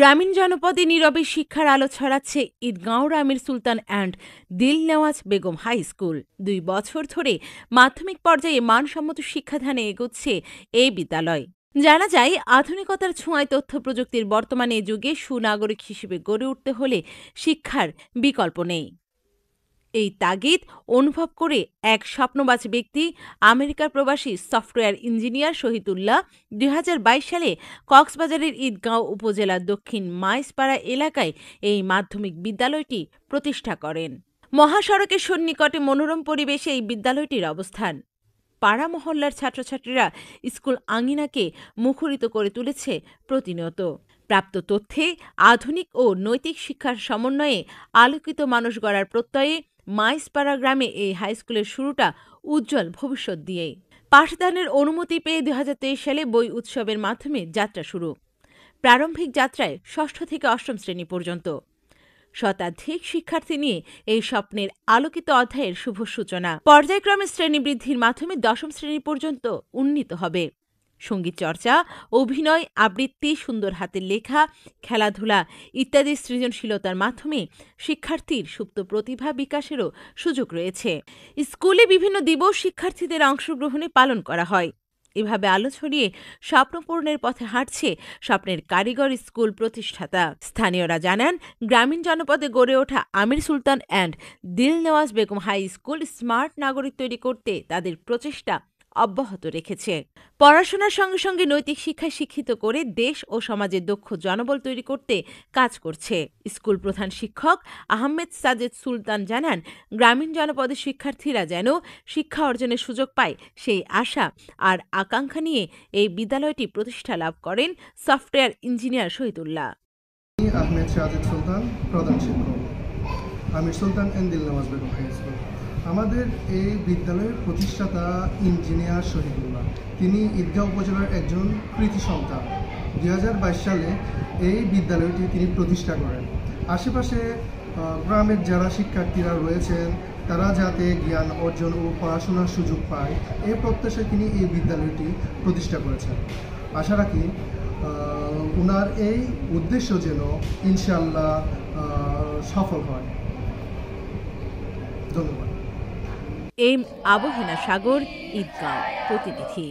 গ্রামীণ জনপদে নীরবে শিক্ষার আলো ছড়াচ্ছে ঈদগাঁওর Amir Sultan and Dilnewaz Begum high school. ২ বছর ধরে মাধ্যমিক পর্যায়ে মানসম্মত শিক্ষাদানে এগোচ্ছে এই বিদ্যালয়। জানা যায়, আধুনিকতার ছোঁয়ায় তথ্য প্রযুক্তির বর্তমানে যুগে সুনাগরিক হিসেবে গড়ে উঠতে হলে শিক্ষার বিকল্প নেই। এই তাগিদ অনুভব করে এক স্বপ্নবাজ ব্যক্তি, আমেরিকার প্রবাসী সফটওয়্যার ইঞ্জিনিয়ার শহীদুল্লাহ ২০২২ সালে কক্সবাজারের ঈদগাঁও উপজেলার দক্ষিণ মাইজপাড়া এলাকায় এই মাধ্যমিক বিদ্যালয়টি প্রতিষ্ঠা করেন। মহাসড়কের সন্নিকটে মনোরম পরিবেশে এই বিদ্যালয়টির অবস্থান। পাড়া মহল্লার ছাত্রছাত্রীরা স্কুল আঙিনাকে মুখরিত করে তুলেছে প্রতিনিয়ত। প্রাপ্ত তথ্যে আধুনিক ও নৈতিক শিক্ষার সমন্বয়ে আলোকিত মানুষ গড়ার প্রত্যয়ে মাইজপাড়া গ্রামে এই হাইস্কুলের শুরুটা উজ্জ্বল ভবিষ্যৎ দিয়েই। পাঠদানের অনুমতি পেয়ে ২০২৩ সালে বই উৎসবের মাধ্যমে যাত্রা শুরু। প্রারম্ভিক যাত্রায় ষষ্ঠ থেকে অষ্টম শ্রেণী পর্যন্ত শতাধিক শিক্ষার্থী নিয়ে এই স্বপ্নের আলোকিত অধ্যায়ের শুভ সূচনা। পর্যায়ক্রমে শ্রেণীবৃদ্ধির মাধ্যমে দশম শ্রেণী পর্যন্ত উন্নীত হবে। সঙ্গীত চর্চা, অভিনয়, আবৃত্তি, সুন্দর হাতের লেখা, খেলাধুলা ইত্যাদি সৃজনশীলতার মাধ্যমে শিক্ষার্থীর সুপ্ত প্রতিভা বিকাশেরও সুযোগ রয়েছে। স্কুলে বিভিন্ন দিবস শিক্ষার্থীদের অংশগ্রহণে পালন করা হয়। এভাবে আলো ছড়িয়ে স্বপ্নপূরণের পথে হাঁটছে স্বপ্নের কারিগর স্কুল প্রতিষ্ঠাতা। স্থানীয়রা জানান, গ্রামীণ জনপদে গড়ে ওঠা Amir Sultan and Dilnewaz Begum high school smart নাগরিক তৈরি করতে তাদের প্রচেষ্টা অব্যাহত রেখেছে। পড়াশোনার সঙ্গে সঙ্গে নৈতিক শিক্ষায় শিক্ষিত করে দেশ ও সমাজের দক্ষ জনবল তৈরি করতে কাজ করছে। স্কুল প্রধান শিক্ষক আহমেদ সাজেদ সুলতান জানান, গ্রামীণ জনপদের শিক্ষার্থীরা যেন শিক্ষা অর্জনের সুযোগ পায় সেই আশা আর আকাঙ্ক্ষা নিয়ে এই বিদ্যালয়টি প্রতিষ্ঠা লাভ করেন সফটওয়্যার ইঞ্জিনিয়ার শহীদুল্লাহ। আহমেদ সাজেদ সুলতান, প্রধান শিক্ষক, Amir Sultan and Dilnewaz Begum high school. আমাদের এই বিদ্যালয়ের প্রতিষ্ঠাতা ইঞ্জিনিয়ার শহীদুল্লাহ, তিনি ঈদগাঁও উপজেলার একজন কৃতি সন্তান। ২০২২ সালে এই বিদ্যালয়টি তিনি প্রতিষ্ঠা করেন। আশেপাশে গ্রামের যারা শিক্ষার্থীরা রয়েছেন তারা যাতে জ্ঞান অর্জন ও পড়াশোনার সুযোগ পায়, এই প্রত্যাশায় তিনি এই বিদ্যালয়টি প্রতিষ্ঠা করেছেন। আশা রাখি ওনার এই উদ্দেশ্য যেন ইনশাআল্লাহ সফল হয়। ধন্যবাদ। এম আবহেনা সাগর, ঈদগাঁও প্রতিনিধি।